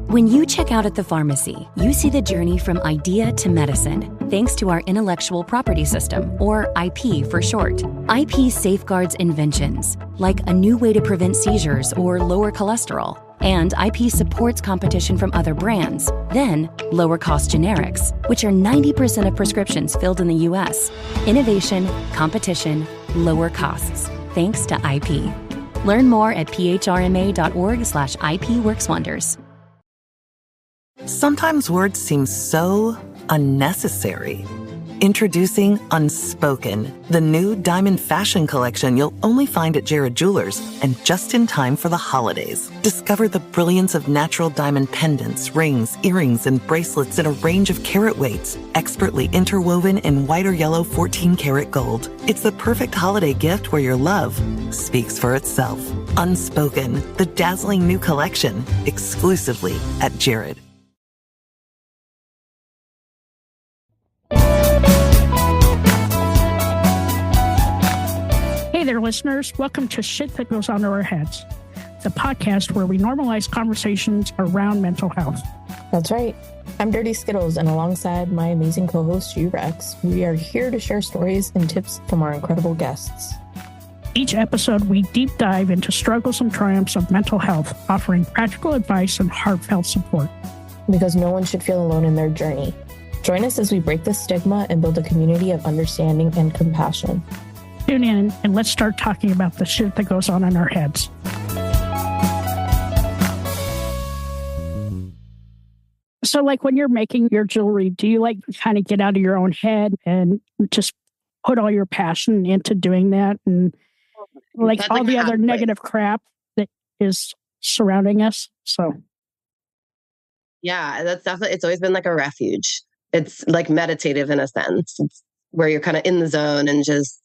When you check out at the pharmacy, you see the journey from idea to medicine, thanks to our intellectual property system, or IP for short. IP safeguards inventions, like a new way to prevent seizures or lower cholesterol. And IP supports competition from other brands, then lower cost generics, which are 90% of prescriptions filled in the US. Innovation, competition, lower costs, thanks to IP. Learn more at phrma.org/IP works wonders. Sometimes words seem so unnecessary. Introducing Unspoken, the new diamond fashion collection you'll only find at Jared Jewelers, and just in time for the holidays. Discover the brilliance of natural diamond pendants, rings, earrings, and bracelets in a range of carat weights, expertly interwoven in white or yellow 14-karat gold. It's the perfect holiday gift where your love speaks for itself. Unspoken, the dazzling new collection, exclusively at Jared. Hey there, listeners. Welcome to Shit That Goes On to Our Heads, the podcast where we normalize conversations around mental health. That's right. I'm Dirty Skittles, and alongside my amazing co-host, Rex, we are here to share stories and tips from our incredible guests. Each episode, we deep dive into struggles and triumphs of mental health, offering practical advice and heartfelt support. Because no one should feel alone in their journey. Join us as we break the stigma and build a community of understanding and compassion. Tune in and let's start talking about the shit that goes on in our heads. So like when you're making your jewelry, do you like kind of get out of your own head and just put all your passion into doing that? And like that's all the other negative crap that is surrounding us. So. Yeah, that's definitely, it's always been like a refuge. It's like meditative in a sense. It's where you're kind of in the zone and just,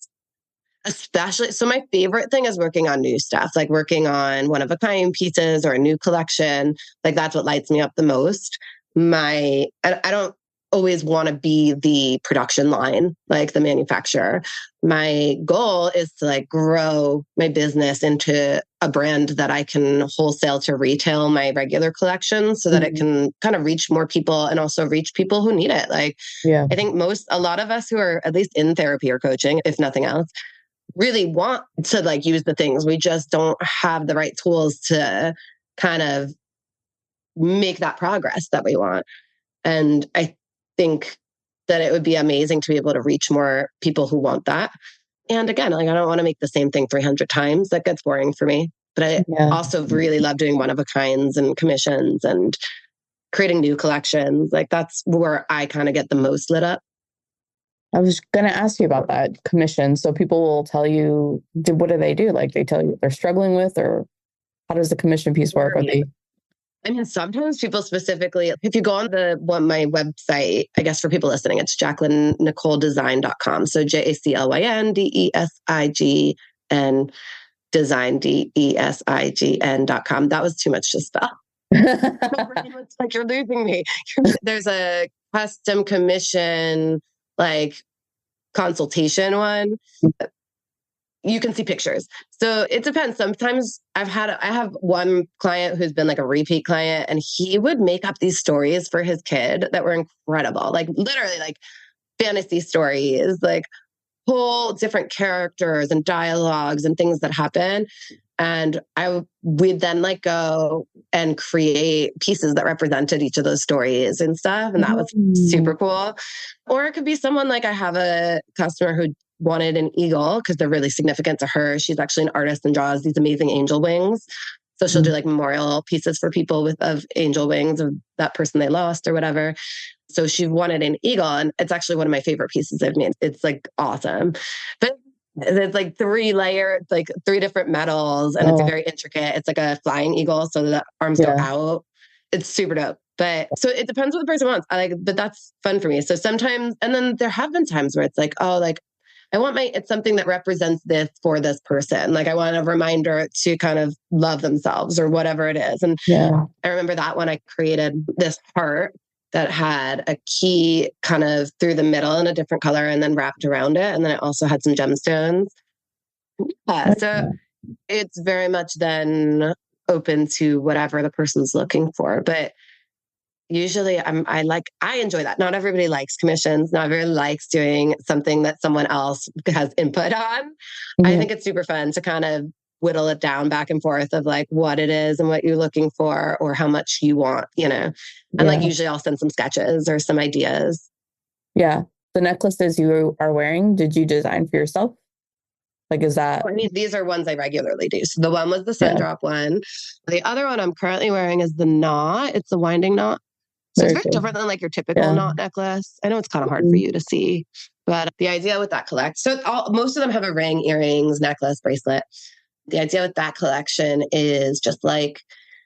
especially, so my favorite thing is working on new stuff, like working on one-of-a-kind pieces or a new collection. Like that's what lights me up the most. I don't always want to be the production line, like the manufacturer. My goal is to like grow my business into a brand that I can wholesale to retail my regular collection so that it can kind of reach more people and also reach people who need it. Like, yeah. I think a lot of us who are at least in therapy or coaching, if nothing else, really want to like use the things. We just don't have the right tools to kind of make that progress that we want. And I think that it would be amazing to be able to reach more people who want that. And again, like I don't want to make the same thing 300 times. That gets boring for me. But I also really love doing one-of-a-kinds and commissions and creating new collections. Like that's where I kind of get the most lit up. I was going to ask you about that commission. So people will tell you, what do they do? Like they tell you what they're struggling with, or how does the commission piece work? I mean, sometimes people specifically, if you go on my website, I guess for people listening, it's jaclynnicoledesign.com. So JACLYNDESIGN design DESIGN.com. That was too much to spell. It's like you're losing me. There's a custom commission, like consultation one. You can see pictures. So it depends. Sometimes I have one client who's been like a repeat client, and he would make up these stories for his kid that were incredible. Like literally like fantasy stories, like whole different characters and dialogues and things that happen. And we'd then like go and create pieces that represented each of those stories and stuff. And that was super cool. Or it could be someone like I have a customer who wanted an eagle because they're really significant to her. She's actually an artist and draws these amazing angel wings. So she'll do like memorial pieces for people of angel wings of that person they lost or whatever. So she wanted an eagle, and it's actually one of my favorite pieces I've made. It's like awesome. But it's like 3 layers, like 3 different metals, and it's very intricate. It's like a flying eagle, so the arms go out. It's super dope. But so it depends what the person wants. But that's fun for me. So sometimes, and then there have been times where it's like, oh, like it's something that represents this for this person. Like I want a reminder to kind of love themselves or whatever it is. And I remember that when I created this heart that had a key kind of through the middle in a different color and then wrapped around it. And then it also had some gemstones. So it's very much then open to whatever the person's looking for. But usually I enjoy that. Not everybody likes commissions. Not everybody likes doing something that someone else has input on. I think it's super fun to kind of whittle it down back and forth of like what it is and what you're looking for or how much you want, and like usually I'll send some sketches or some ideas. Yeah. The necklaces you are wearing, did you design for yourself? Like, is that? I mean, these are ones I regularly do. So the one was the sun drop one. The other one I'm currently wearing is the knot. It's the winding knot. So it's very different than like your typical knot necklace. I know it's kind of hard for you to see, but the idea with that collection, so most of them have a ring, earrings, necklace, bracelet. The idea with that collection is just like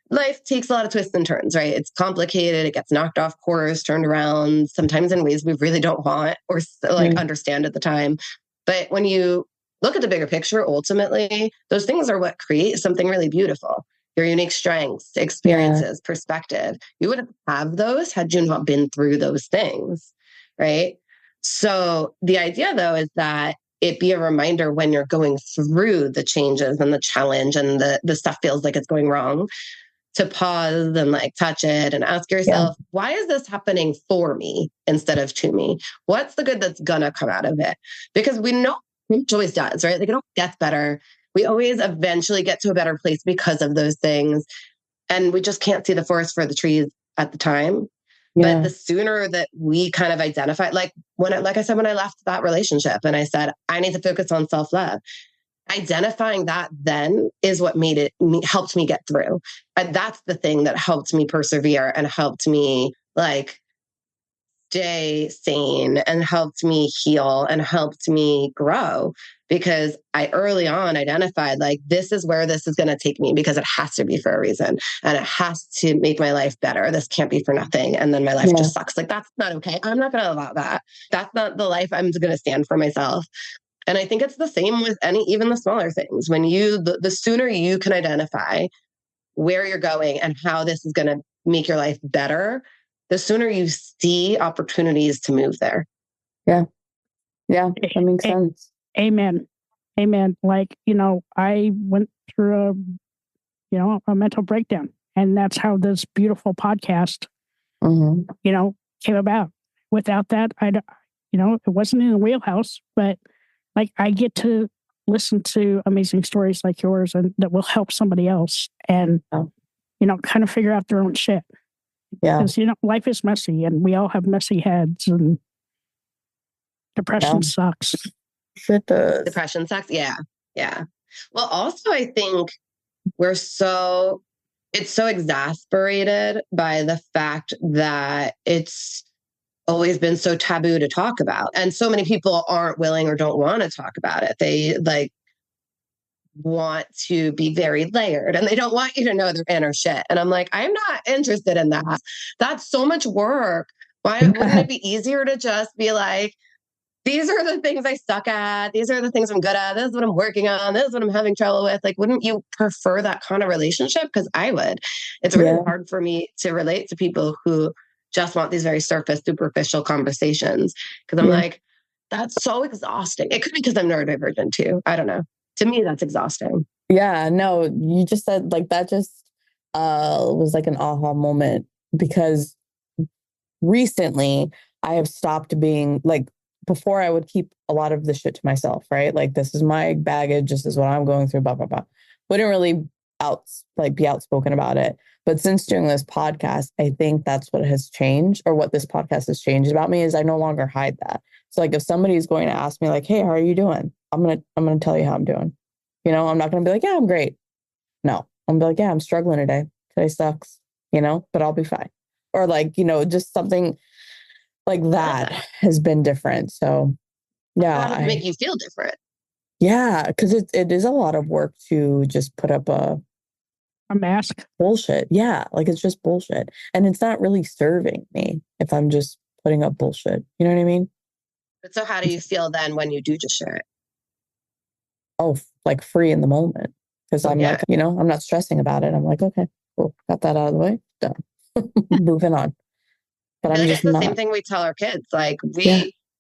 life takes a lot of twists and turns, right? It's complicated. It gets knocked off course, turned around, sometimes in ways we really don't want or like understand at the time. But when you look at the bigger picture, ultimately, those things are what create something really beautiful. Your unique strengths, experiences, perspective. You wouldn't have those had you not been through those things, right? So the idea, though, is that it be a reminder when you're going through the changes and the challenge and the stuff feels like it's going wrong, to pause and like touch it and ask yourself, why is this happening for me instead of to me? What's the good that's gonna come out of it? Because we know it always does, right? Like it all gets better. We always eventually get to a better place because of those things. And we just can't see the forest for the trees at the time. But the sooner that we kind of identify, like I said, when I left that relationship and I said, I need to focus on self-love, identifying that then is what helped me get through. And that's the thing that helped me persevere and helped me like stay sane and helped me heal and helped me grow, because I early on identified like, this is where this is going to take me because it has to be for a reason and it has to make my life better. This can't be for nothing. And then my life just sucks. Like, that's not okay. I'm not going to allow that. That's not the life I'm going to stand for myself. And I think it's the same with even the smaller things. When the sooner you can identify where you're going and how this is going to make your life better, the sooner you see opportunities to move there. Yeah. Yeah. That makes sense. Amen. Like, I went through a mental breakdown, and that's how this beautiful podcast, came about. Without that, it wasn't in the wheelhouse, but like I get to listen to amazing stories like yours and that will help somebody else and, kind of figure out their own shit. Yeah. Because, life is messy and we all have messy heads and depression sucks. It does. Depression sucks. Yeah. Yeah. Well, also, I think it's so exasperated by the fact that it's always been so taboo to talk about. And so many people aren't willing or don't want to talk about it. They like want to be very layered and they don't want you to know their inner shit. And I'm like, I'm not interested in that. That's so much work. Why wouldn't it be easier to just be like, these are the things I suck at. These are the things I'm good at. This is what I'm working on. This is what I'm having trouble with. Like, wouldn't you prefer that kind of relationship? Because I would. It's really hard for me to relate to people who just want these very surface, superficial conversations. Because I'm like, that's so exhausting. It could be because I'm neurodivergent too. I don't know. To me, that's exhausting. Yeah, no, you just said like that just was like an aha moment, because recently I have stopped being like, before I would keep a lot of the shit to myself, right? Like, this is my baggage. This is what I'm going through, blah, blah, blah. Wouldn't really be outspoken about it. But since doing this podcast, I think that's what has changed, or what this podcast has changed about me, is I no longer hide that. So like, if somebody's going to ask me like, hey, how are you doing? I'm going to tell you how I'm doing. I'm not going to be like, yeah, I'm great. No, I'm going to be like, yeah, I'm struggling today. Today sucks, but I'll be fine. Or like, just something like that has been different. So yeah. How does it make you feel different? Yeah. Cause it is a lot of work to just put up a mask. Bullshit. Yeah. Like, it's just bullshit. And it's not really serving me if I'm just putting up bullshit. You know what I mean? But so how do you feel then when you do just share it? Oh, like free in the moment. Cause I'm like, I'm not stressing about it. I'm like, okay, cool. Got that out of the way. Done. Moving on. But I'm just it's the same thing we tell our kids. Like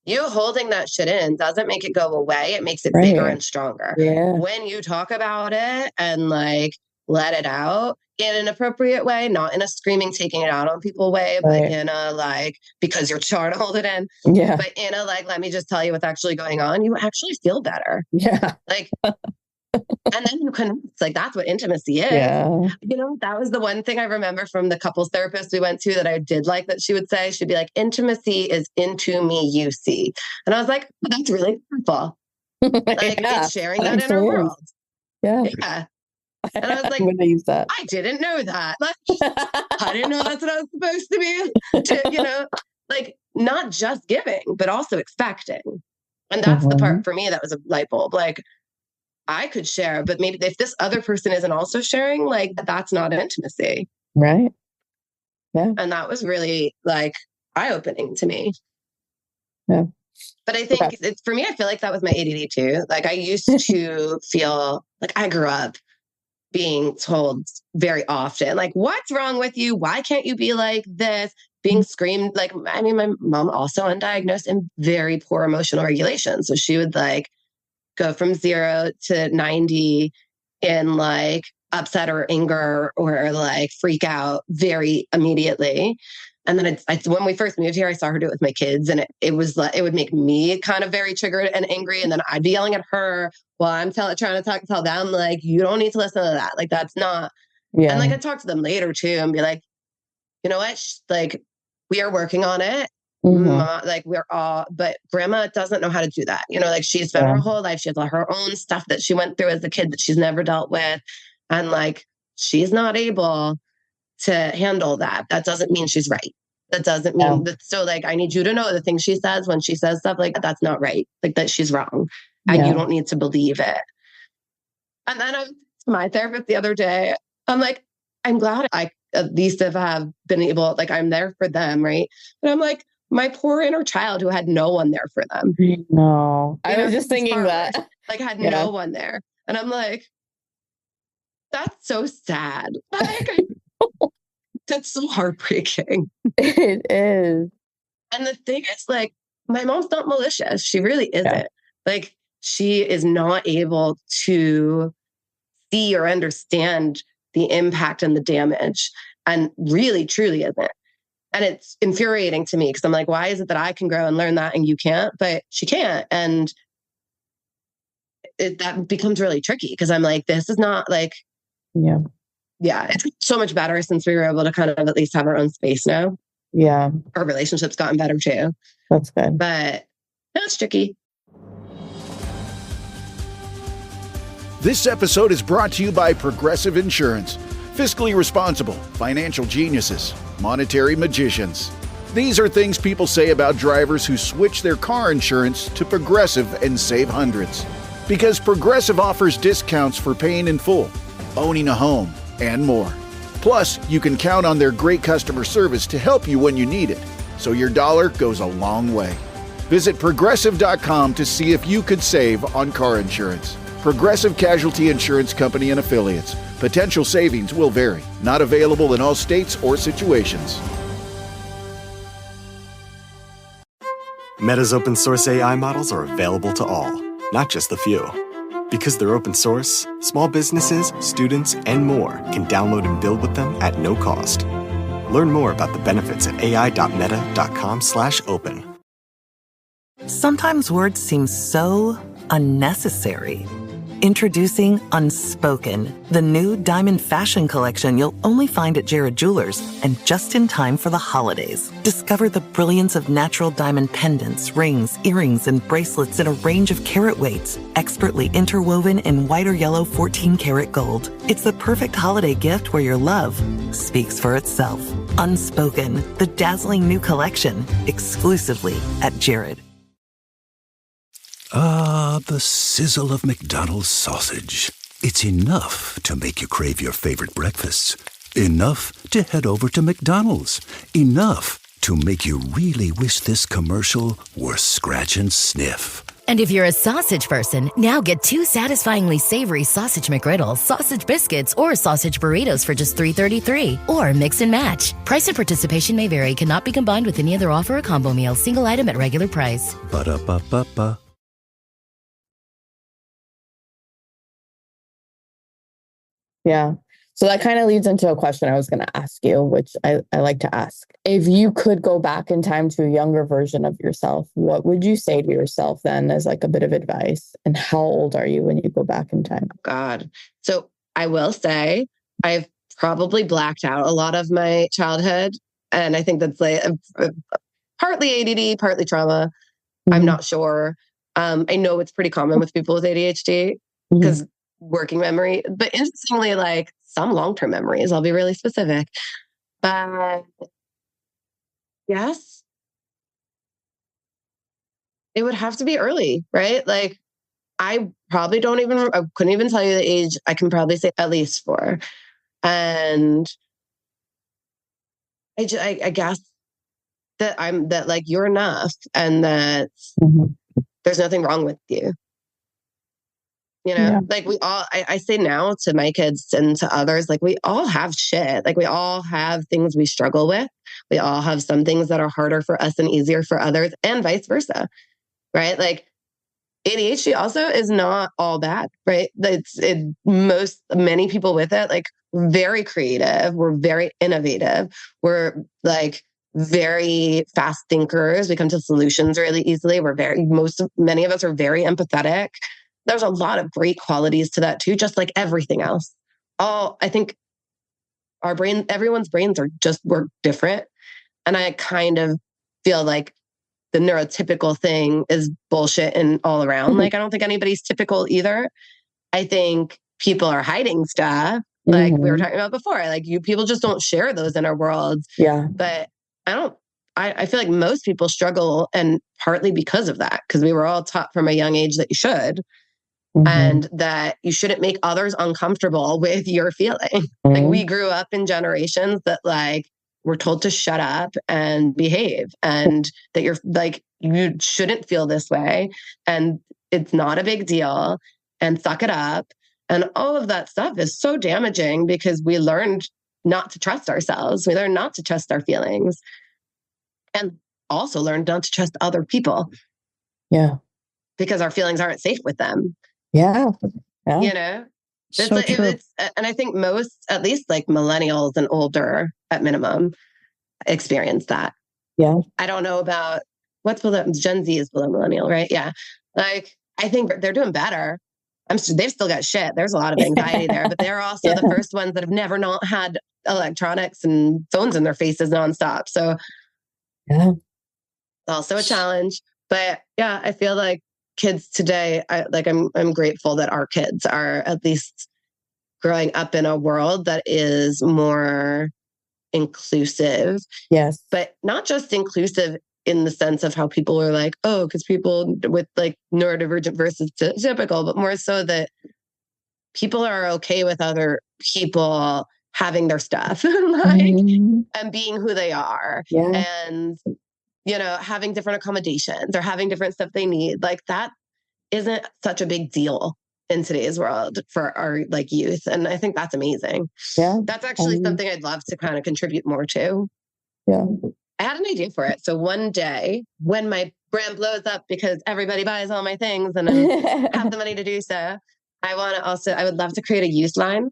you holding that shit in doesn't make it go away. It makes it bigger and stronger. Yeah. When you talk about it and like let it out, in an appropriate way, not in a screaming, taking it out on people way, but in a like, because you're trying to hold it in. Yeah. But in a like, let me just tell you what's actually going on. You actually feel better. Yeah. Like, and then you connect. Like, that's what intimacy is. Yeah. You know, that was the one thing I remember from the couples therapist we went to that I did like that she would say. She'd be like, intimacy is into me, you see. And I was like, oh, that's really powerful. Like, it's sharing that inner world. Yeah. Yeah. And I was like, I'm gonna use that. I didn't know that. Like, I didn't know that's what I was supposed to be, you know, like not just giving, but also expecting. And that's the part for me that was a light bulb. Like, I could share, but maybe if this other person isn't also sharing, like that's not intimacy. Right. Yeah. And that was really like eye-opening to me. Yeah. But I think it's for me, I feel like that was my ADD too. Like I used to feel like I grew up being told very often, like, what's wrong with you? Why can't you be like this? Being screamed, like, I mean, my mom also undiagnosed and very poor emotional regulation. So she would like go from 0 to 90 in like upset or anger or like freak out very immediately. And then when we first moved here, I saw her do it with my kids, and it was like, it would make me kind of very triggered and angry. And then I'd be yelling at her while I'm trying to tell them, like, you don't need to listen to that. Like, that's not. Yeah. And like, I talk to them later too and be like, you know what? Like, we are working on it. Like we're all, but grandma doesn't know how to do that. You know, like she's been her whole life. She has her own stuff that she went through as a kid that she's never dealt with. And like, she's not able to handle that. That doesn't mean she's right. That doesn't mean that. So like, I need you to know the things she says when she says stuff like that's not right. Like that she's wrong and you don't need to believe it. And then I was to my therapist the other day. I'm like, I'm glad I at least have been able, like I'm there for them. Right. But I'm like, my poor inner child who had no one there for them. No, I was just thinking that. Like had no one there. And I'm like, that's so sad. Like, that's so heartbreaking. It is. And the thing is, like, my mom's not malicious. She really isn't. Yeah. Like, she is not able to see or understand the impact and the damage, and really, truly isn't. And it's infuriating to me because I'm like, why is it that I can grow and learn that and you can't? But she can't. And that becomes really tricky because I'm like, this is not like, yeah, it's so much better since we were able to kind of at least have our own space now. Yeah. Our relationship's gotten better too. That's good. But that's tricky. This episode is brought to you by Progressive Insurance. Fiscally responsible, financial geniuses, monetary magicians. These are things people say about drivers who switch their car insurance to Progressive and save hundreds. Because Progressive offers discounts for paying in full, owning a home, and more. Plus, you can count on their great customer service to help you when you need it, so your dollar goes a long way. Visit Progressive.com to see if you could save on car insurance. Progressive Casualty Insurance Company and Affiliates. Potential savings will vary. Not available in all states or situations. Meta's open source AI models are available to all, not just the few. Because they're open source, small businesses, students, and more can download and build with them at no cost. Learn more about the benefits at ai.meta.com/open. Sometimes words seem so unnecessary. Introducing Unspoken, the new diamond fashion collection you'll only find at Jared Jewelers and just in time for the holidays. Discover the brilliance of natural diamond pendants, rings, earrings, and bracelets in a range of carat weights, expertly interwoven in white or yellow 14-karat gold. It's the perfect holiday gift where your love speaks for itself. Unspoken, the dazzling new collection, exclusively at Jared. Ah, the sizzle of McDonald's sausage. It's enough to make you crave your favorite breakfasts. Enough to head over to McDonald's. Enough to make you really wish this commercial were scratch and sniff. And if you're a sausage person, now get 2 satisfyingly savory sausage McGriddles, sausage biscuits, or sausage burritos for just $3.33. Or mix and match. Price and participation may vary. Cannot be combined with any other offer or combo meal. Single item at regular price. Ba-da-ba-ba-ba. Yeah. So that kind of leads into a question I was going to ask you, which I like to ask. If you could go back in time to a younger version of yourself, what would you say to yourself then as like a bit of advice? And how old are you when you go back in time? God. So I will say I've probably blacked out a lot of my childhood. And I think that's like partly ADD, partly trauma. I'm not sure. I know it's pretty common with people with ADHD because working memory, but interestingly, like some long-term memories, I'll be really specific. But yes, it would have to be early, right? Like I couldn't even tell you the age. I can probably say at least 4. And I guess that like you're enough and that there's nothing wrong with you. You know, like we all, I say now to my kids and to others, like we all have shit. Like we all have things we struggle with. We all have some things that are harder for us and easier for others and vice versa. Right. Like ADHD also is not all bad, right? Many people with it, like we're very creative. We're very innovative. We're like very fast thinkers. We come to solutions really easily. Many of us are very empathetic. There's a lot of great qualities to that too, just like everything else. I think everyone's brains we're different. And I kind of feel like the neurotypical thing is bullshit and all around. Like, I don't think anybody's typical either. I think people are hiding stuff. Like we were talking about before, like people just don't share those inner worlds. Yeah. But I feel like most people struggle, and partly because of that, because we were all taught from a young age that you should, and that you shouldn't make others uncomfortable with your feeling. Like we grew up in generations that like we're told to shut up and behave, and that you shouldn't feel this way, and it's not a big deal, and suck it up. And all of that stuff is so damaging because we learned not to trust ourselves. We learned not to trust our feelings, and also learned not to trust other people. Yeah. Because our feelings aren't safe with them. Yeah. You know? And I think most, at least like millennials and older at minimum, experience that. Yeah. I don't know about Gen Z is below millennial, right? Yeah. Like, I think they're doing better. They've still got shit. There's a lot of anxiety there, but they're also the first ones that have never not had electronics and phones in their faces nonstop. So also a challenge. But yeah, I feel like kids today, I'm grateful that our kids are at least growing up in a world that is more inclusive. Yes. But not just inclusive in the sense of how people are like, oh, because people with like neurodivergent versus typical, but more so that people are okay with other people having their stuff and being who they are. Yeah. And having different accommodations or having different stuff they need. Like that isn't such a big deal in today's world for our like youth. And I think that's amazing. Yeah. That's actually something I'd love to kind of contribute more to. Yeah. I had an idea for it. So one day when my brand blows up because everybody buys all my things and I have the money to do so, I would love to create a youth line.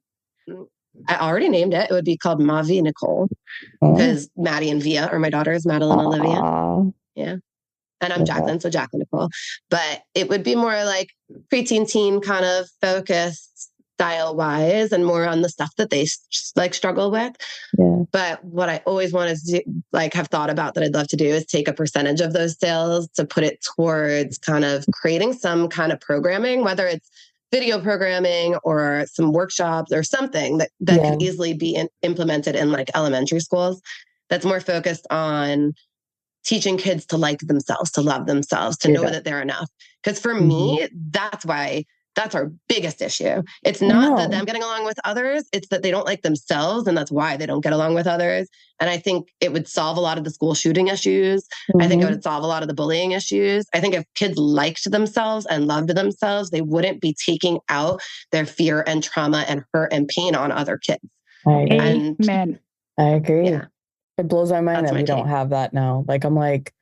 I already named it. It would be called Mavi Nicole because Maddie and Via are my daughters, Madeline and Olivia. Yeah. And I'm Jaclyn, so Jaclyn Nicole. But it would be more like preteen teen kind of focused style wise and more on the stuff that they like struggle with. Yeah. But what I always want to do, like have thought about that I'd love to do is take a percentage of those sales to put it towards kind of creating some kind of programming, whether it's video programming or some workshops or something that could easily be implemented in like elementary schools that's more focused on teaching kids to like themselves, to love themselves, to know that they're enough. Because for me, that's our biggest issue. It's not that them getting along with others. It's that they don't like themselves. And that's why they don't get along with others. And I think it would solve a lot of the school shooting issues. I think it would solve a lot of the bullying issues. I think if kids liked themselves and loved themselves, they wouldn't be taking out their fear and trauma and hurt and pain on other kids. Amen. I agree. Yeah. It blows my mind that we don't have that now. Like, I'm like,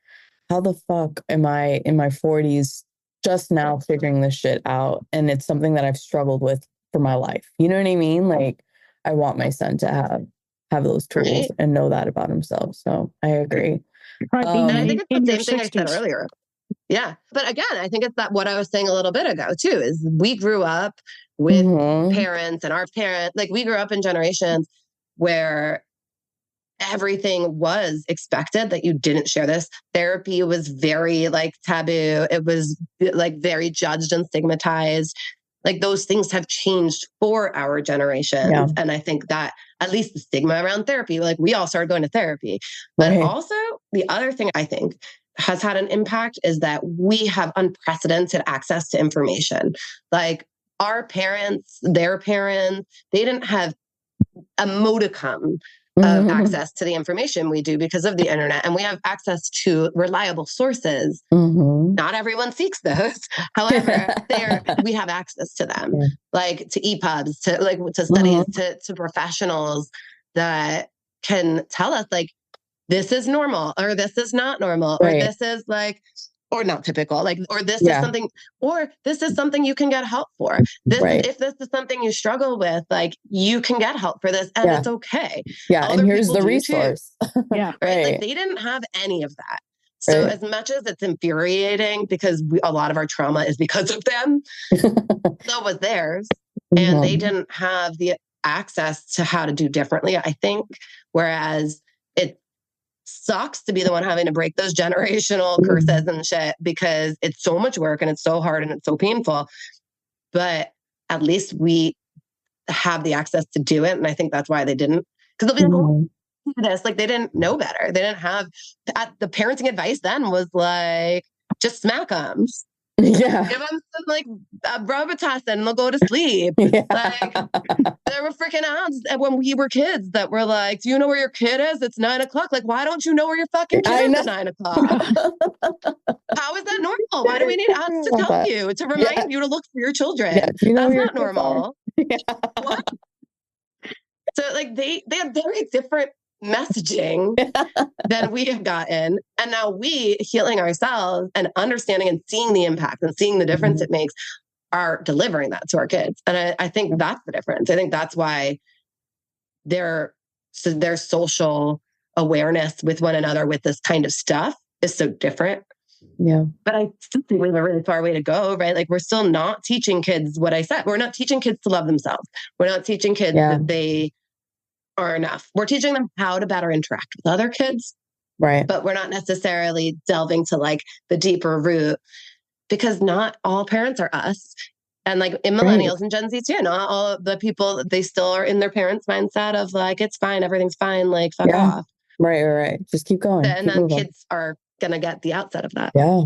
how the fuck am I in my 40s just now figuring this shit out? And it's something that I've struggled with for my life. You know what I mean? Like, I want my son to have those tools and know that about himself. So I agree. And I think it's the same thing I said earlier. Yeah. But again, I think it's that what I was saying a little bit ago too, is we grew up with parents and our parents, like we grew up in generations where everything was expected, that you didn't share this. Therapy was very like taboo. It was like very judged and stigmatized. Like those things have changed for our generation. Yeah. And I think that at least the stigma around therapy, like we all started going to therapy. But also the other thing I think has had an impact is that we have unprecedented access to information. Like our parents, their parents, they didn't have a modicum of access to the information we do because of the internet. And we have access to reliable sources. Not everyone seeks those. However, we have access to them, like to EPUBs, to studies, to professionals that can tell us like, this is normal, or this is not normal, or this is like, or not typical, like, or this is something, or this is something you can get help for. If this is something you struggle with, like you can get help for this and it's okay. Yeah. Other and here's the resource. Right. Like they didn't have any of that. So as much as it's infuriating because a lot of our trauma is because of them, so was theirs. And they didn't have the access to how to do differently, I think. Whereas it sucks to be the one having to break those generational curses and shit, because it's so much work and it's so hard and it's so painful. But at least we have the access to do it. And I think that's why they didn't, because they'll be like, oh, this, like they didn't know better. They didn't have the parenting advice then was like, just smack them. Yeah. Give them some like Robitussin and they'll go to sleep. Yeah. Like there were freaking ads when we were kids that were like, do you know where your kid is? It's 9 o'clock. Like, why don't you know where your fucking kid is at 9 o'clock? How is that normal? Why do we need ads to tell you, to remind you to look for your children? Yeah. You know, that's not normal. Yeah. What? So like they have very different messaging than we have gotten. And now we, healing ourselves and understanding and seeing the impact and seeing the difference it makes, are delivering that to our kids. And I think that's the difference. I think that's why their social awareness with one another with this kind of stuff is so different. Yeah. But I still think we have a really far way to go, right? Like we're still not teaching kids what I said. We're not teaching kids to love themselves. We're not teaching kids that they are enough. We're teaching them how to better interact with other kids. Right. But we're not necessarily delving to like the deeper root, because not all parents are us. And like in millennials and Gen Z too, not all the people, they still are in their parents' mindset of like, it's fine, everything's fine, like fuck off. Right. Just keep going. And then kids are going to get the outset of that. Yeah.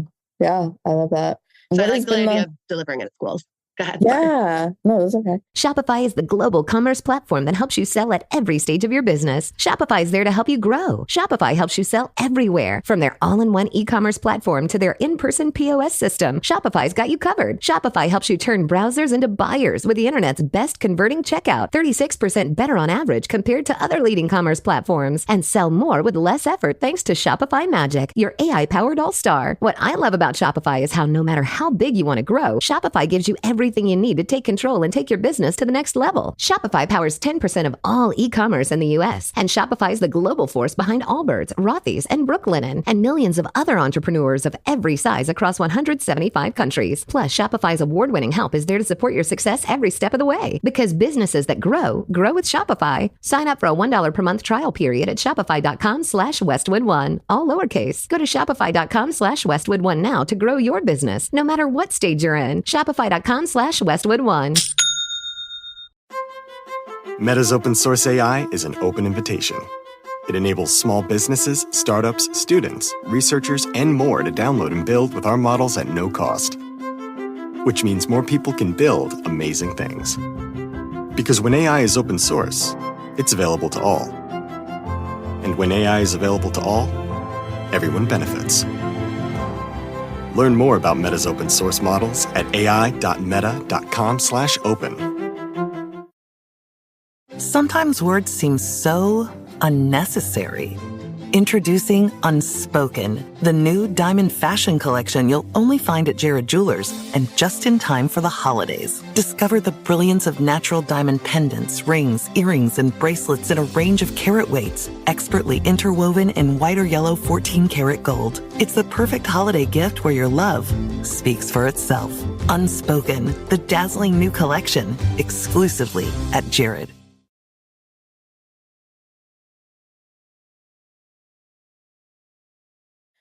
I love that. So I like the idea of delivering it at schools. Go ahead. Yeah. No, that's okay. Shopify is the global commerce platform that helps you sell at every stage of your business. Shopify is there to help you grow. Shopify helps you sell everywhere, from their all-in-one e-commerce platform to their in-person POS system. Shopify's got you covered. Shopify helps you turn browsers into buyers with the internet's best converting checkout, 36% better on average compared to other leading commerce platforms, and sell more with less effort thanks to Shopify Magic, your AI-powered all-star. What I love about Shopify is how no matter how big you want to grow, Shopify gives you everything you need to take control and take your business to the next level. Shopify powers 10% of all e-commerce in the U.S., and Shopify is the global force behind Allbirds, Rothy's, and Brooklinen, and millions of other entrepreneurs of every size across 175 countries. Plus, Shopify's award-winning help is there to support your success every step of the way. Because businesses that grow with Shopify. Sign up for a $1 per month trial period at shopify.com/Westwood1, all lowercase. Go to shopify.com/Westwood1 now to grow your business, no matter what stage you're in. Shopify.com/Westwood1. Meta's open source AI is an open invitation. It enables small businesses, startups, students, researchers, and more to download and build with our models at no cost. Which means more people can build amazing things. Because when AI is open source, it's available to all. And when AI is available to all, everyone benefits. Learn more about Meta's open source models at ai.meta.com/open. Sometimes words seem so unnecessary. Introducing Unspoken, the new diamond fashion collection you'll only find at Jared Jewelers and just in time for the holidays. Discover the brilliance of natural diamond pendants, rings, earrings, and bracelets in a range of carat weights, expertly interwoven in white or yellow 14-karat gold. It's the perfect holiday gift where your love speaks for itself. Unspoken, the dazzling new collection, exclusively at Jared.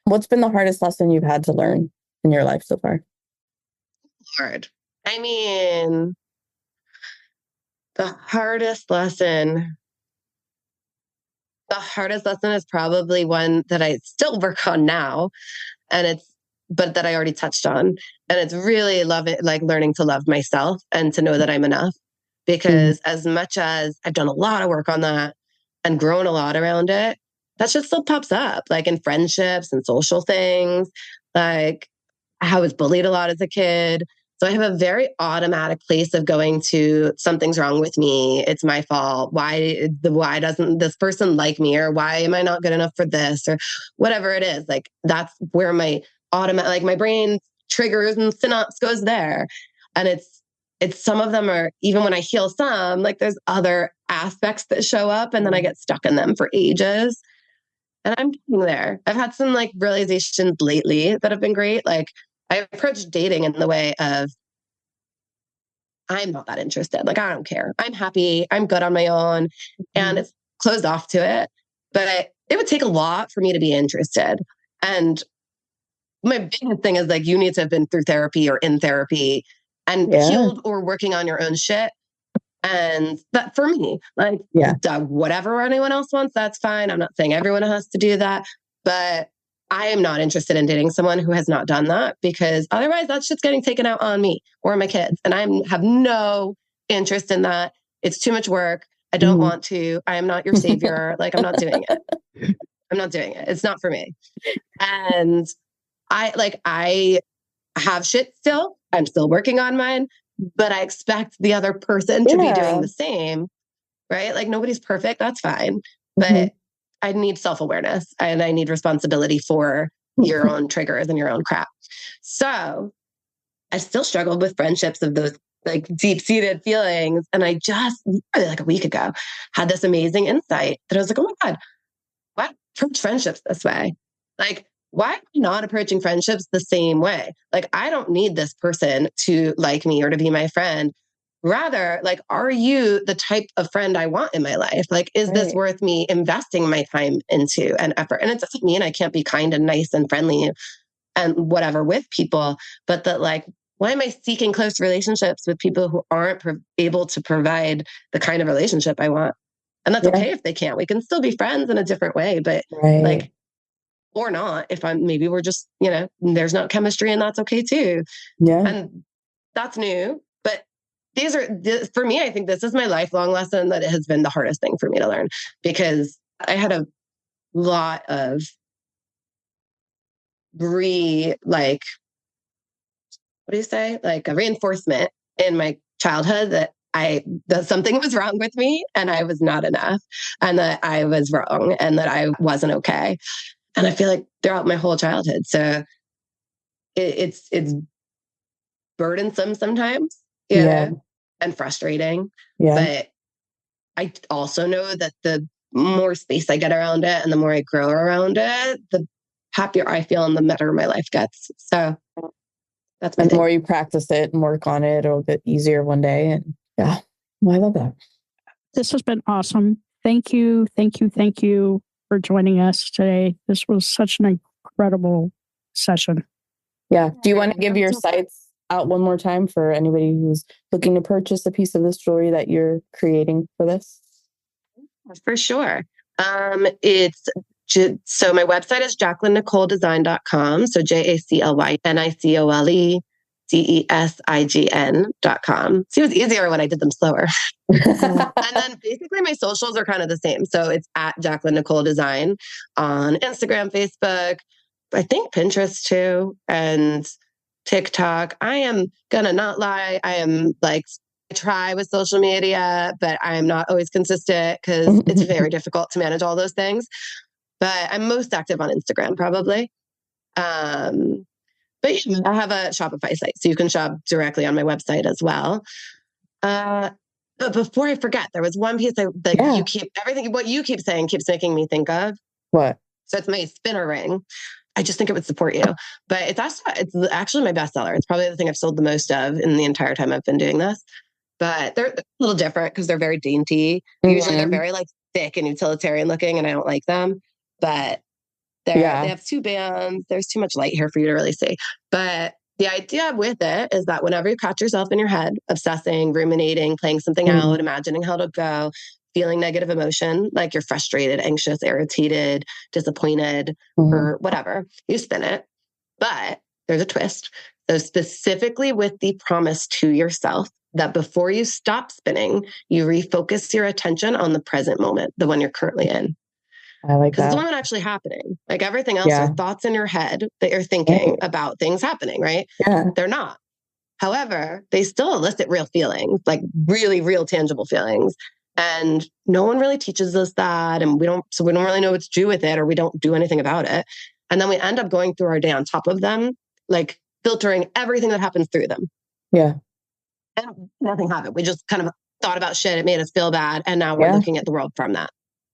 What's been the hardest lesson you've had to learn in your life so far? Hard. I mean, the hardest lesson is probably one that I still work on now, but that I already touched on. And it's really learning to love myself and to know that I'm enough. Because as much as I've done a lot of work on that and grown a lot around it, that shit still pops up, like in friendships and social things. Like I was bullied a lot as a kid. So I have a very automatic place of going to something's wrong with me. It's my fault. Why doesn't this person like me? Or why am I not good enough for this? Or whatever it is. Like that's where my my brain triggers and synapse goes there. And it's some of them are, even when I heal some, like there's other aspects that show up and then I get stuck in them for ages. And I'm getting there. I've had some like realizations lately that have been great. Like I approach dating in the way of, I'm not that interested. Like, I don't care. I'm happy. I'm good on my own. And it's closed off to it. But it would take a lot for me to be interested. And my biggest thing is like, you need to have been through therapy or in therapy and healed or working on your own shit. And that for me, like, whatever anyone else wants, that's fine. I'm not saying everyone has to do that, but I am not interested in dating someone who has not done that, because otherwise that shit's getting taken out on me or my kids. And I have no interest in that. It's too much work. I don't want to. I am not your savior. Like, I'm not doing it. I'm not doing it. It's not for me. And I have shit still. I'm still working on mine, but I expect the other person to be doing the same, right? Like nobody's perfect. That's fine. But I need self-awareness and I need responsibility for your own triggers and your own crap. So I still struggled with friendships of those like deep-seated feelings. And I just like a week ago had this amazing insight that I was like, oh my God, why approach friendships this way? Like, why am I not approaching friendships the same way? Like, I don't need this person to like me or to be my friend. Rather, like, are you the type of friend I want in my life? Like, is this worth me investing my time into and effort? And it doesn't mean I can't be kind and nice and friendly and whatever with people, but that like, why am I seeking close relationships with people who aren't able to provide the kind of relationship I want? And that's okay if they can't. We can still be friends in a different way, but like, or not, if maybe we're just, there's not chemistry and that's okay too. Yeah. And that's new. But for me, I think this is my lifelong lesson that it has been the hardest thing for me to learn, because I had a lot of a reinforcement in my childhood that something was wrong with me and I was not enough and that I was wrong and that I wasn't okay. And I feel like throughout my whole childhood. So it's burdensome sometimes, and frustrating. But I also know that the more space I get around it and the more I grow around it, the happier I feel and the better my life gets. So that's my thing. The more you practice it and work on it, it'll get easier one day. And I love that. This has been awesome. Thank you. Thank you. Thank you for joining us today. This was such an incredible session. Yeah. Do you want to give your sites out one more time for anybody who's looking to purchase a piece of this jewelry that you're creating for this? For sure. So my website is jaclynnicoledesign.com. So JaclynNicoleDesign.com. See, it was easier when I did them slower. And then basically my socials are kind of the same. So it's at Jaclyn Nicole Design on Instagram, Facebook, I think Pinterest too, and TikTok. I am gonna not lie. I am I try with social media, but I'm not always consistent because it's very difficult to manage all those things. but I'm most active on Instagram probably. But yeah, I have a Shopify site, so you can shop directly on my website as well. But before I forget, there was one piece you keep everything. What you keep saying keeps making me think of. What? So it's my spinner ring. I just think it would support you, but it's actually my bestseller. It's probably the thing I've sold the most of in the entire time I've been doing this. But they're a little different because they're very dainty. Usually they're very like thick and utilitarian looking, and I don't like them. But they have 2 bands. There's too much light here for you to really see. But the idea with it is that whenever you catch yourself in your head, obsessing, ruminating, playing something out, imagining how it'll go, feeling negative emotion, like you're frustrated, anxious, irritated, disappointed, or whatever, you spin it. But there's a twist. So specifically with the promise to yourself that before you stop spinning, you refocus your attention on the present moment, the one you're currently in. I like that. Because it's the one actually happening. Like everything else are thoughts in your head that you're thinking about things happening, right? Yeah. They're not. However, they still elicit real feelings, like really real tangible feelings. And no one really teaches us that. And we don't really know what to do with it, or we don't do anything about it. And then we end up going through our day on top of them, like filtering everything that happens through them. Yeah. And nothing happened. We just kind of thought about shit. It made us feel bad. And now we're looking at the world from that.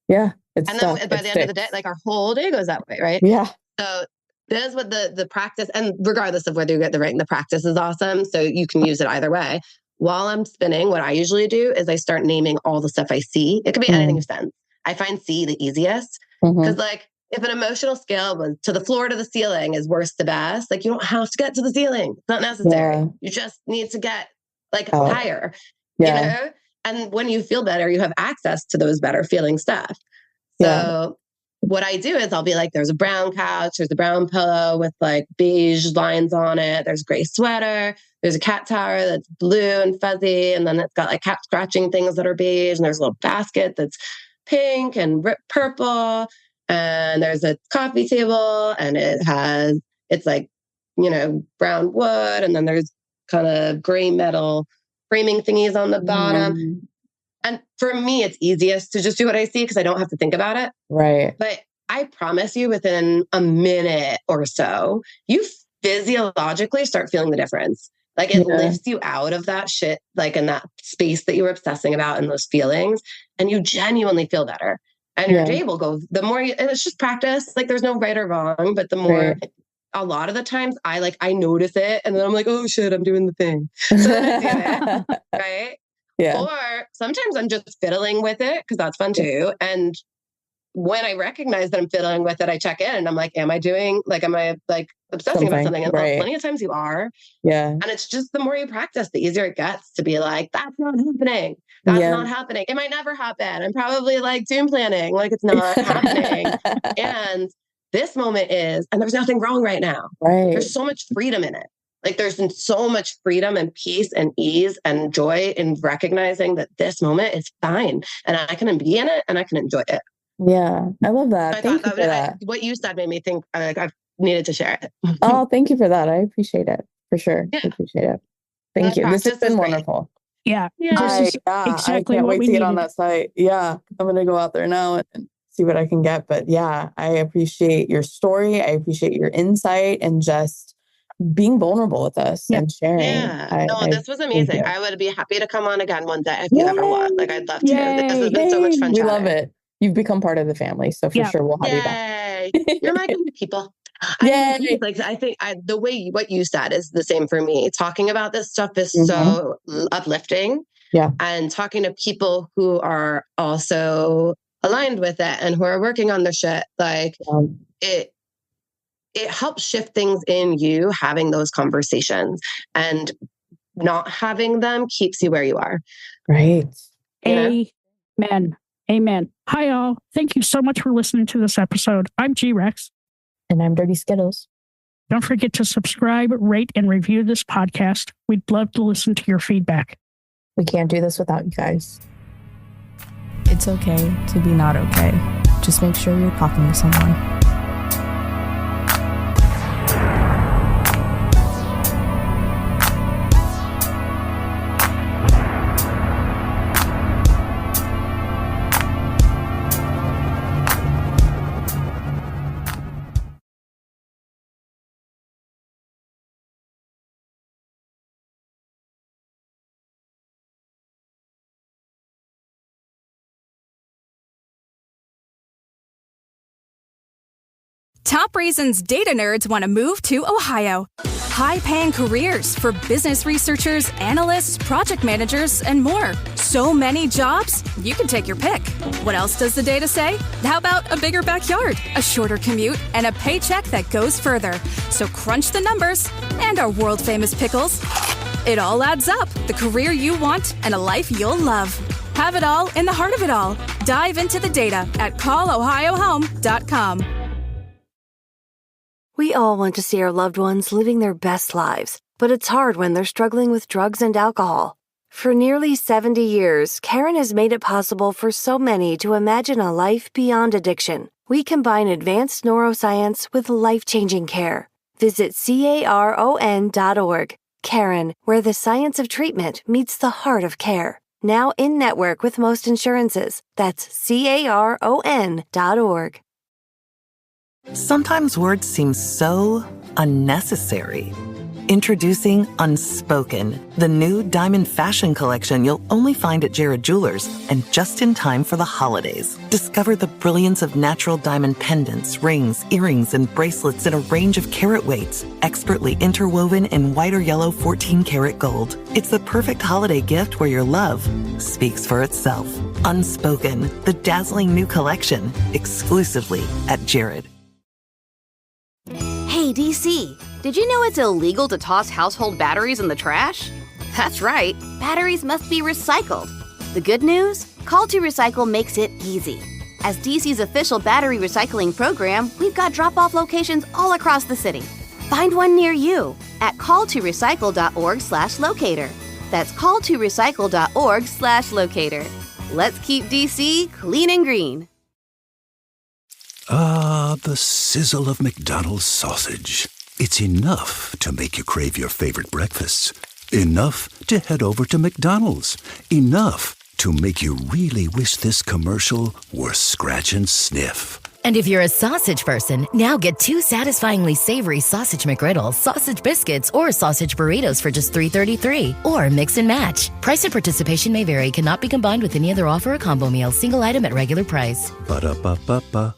Yeah. And then by the end of the day, like our whole day goes that way, right? Yeah. So this is what the practice, and regardless of whether you get the ring, the practice is awesome. So you can use it either way. While I'm spinning, what I usually do is I start naming all the stuff I see. It could be anything you sense. I find C the easiest because like if an emotional scale was to the floor to the ceiling is worst to best, like you don't have to get to the ceiling. It's not necessary. Yeah. You just need to get like higher, you know? And when you feel better, you have access to those better feeling stuff. So what I do is I'll be like, there's a brown couch, there's a brown pillow with like beige lines on it. There's a gray sweater. There's a cat tower that's blue and fuzzy. And then it's got like cat scratching things that are beige. And there's a little basket that's pink and purple. And there's a coffee table and it's like, you know, brown wood. And then there's kind of gray metal framing thingies on the bottom. And for me, it's easiest to just do what I see because I don't have to think about it. Right. But I promise you within a minute or so, you physiologically start feeling the difference. Like it lifts you out of that shit, like in that space that you were obsessing about and those feelings. And you genuinely feel better. And your day will go, the more and it's just practice. Like there's no right or wrong, but the more, a lot of the times I notice it and then I'm like, oh shit, I'm doing the thing. So then I do it. Right. Yeah. Or sometimes I'm just fiddling with it because that's fun too. And when I recognize that I'm fiddling with it, I check in and I'm like, am I obsessing about something? And plenty of times you are. Yeah. And it's just the more you practice, the easier it gets to be like, that's not happening. That's not happening. It might never happen. I'm probably like doom planning, like it's not happening. And this moment is, and there's nothing wrong right now. Right. There's so much freedom in it. Like there's been so much freedom and peace and ease and joy in recognizing that this moment is fine and I can be in it and I can enjoy it. Yeah, I love that. Thank you for that. What you said made me think I've needed to share it. Oh, thank you for that. I appreciate it for sure. Yeah. I appreciate it. Thank you. This has been wonderful. Yeah. Exactly I can't wait to get on that site. Yeah. I'm going to go out there now and see what I can get. But yeah, I appreciate your story. I appreciate your insight and just being vulnerable with us and sharing. Yeah. This was amazing. I would be happy to come on again one day if you ever want. Like I'd love to. This has been so much fun. We love it. You've become part of the family. So for sure we'll have you back. You're my good people. I think the way what you said is the same for me. Talking about this stuff is so uplifting. Yeah. And talking to people who are also aligned with it and who are working on their shit, like it helps shift things in you, having those conversations, and not having them keeps you where you are. Right. Amen. Amen. Hi, all. Thank you so much for listening to this episode. I'm G-Rex. And I'm Dirty Skittles. Don't forget to subscribe, rate, and review this podcast. We'd love to listen to your feedback. We can't do this without you guys. It's okay to be not okay. Just make sure you're talking to someone. Top reasons data nerds want to move to Ohio. High-paying careers for business researchers, analysts, project managers, and more. So many jobs, you can take your pick. What else does the data say? How about a bigger backyard, a shorter commute, and a paycheck that goes further? So crunch the numbers and our world-famous pickles. It all adds up. The career you want and a life you'll love. Have it all in the heart of it all. Dive into the data at callohiohome.com. We all want to see our loved ones living their best lives, but it's hard when they're struggling with drugs and alcohol. For nearly 70 years, Karen has made it possible for so many to imagine a life beyond addiction. We combine advanced neuroscience with life-changing care. Visit caron.org. Karen, where the science of treatment meets the heart of care. Now in network with most insurances. That's caron.org. Sometimes words seem so unnecessary. Introducing Unspoken, the new diamond fashion collection you'll only find at Jared Jewelers and just in time for the holidays. Discover the brilliance of natural diamond pendants, rings, earrings, and bracelets in a range of carat weights, expertly interwoven in white or yellow 14-karat gold. It's the perfect holiday gift where your love speaks for itself. Unspoken, the dazzling new collection, exclusively at Jared. Hey, DC, did you know it's illegal to toss household batteries in the trash? That's right, batteries must be recycled. The good news? Call to Recycle makes it easy. As DC's official battery recycling program, we've got drop-off locations all across the city. Find one near you at calltorecycle.org/locator. That's calltorecycle.org/locator. Let's keep DC clean and green. Ah, the sizzle of McDonald's sausage. It's enough to make you crave your favorite breakfasts. Enough to head over to McDonald's. Enough to make you really wish this commercial were scratch and sniff. And if you're a sausage person, now get 2 satisfyingly savory sausage McGriddles, sausage biscuits, or sausage burritos for just $3.33. Or mix and match. Price and participation may vary. Cannot be combined with any other offer or combo meal. Single item at regular price. Ba-da-ba-ba-ba.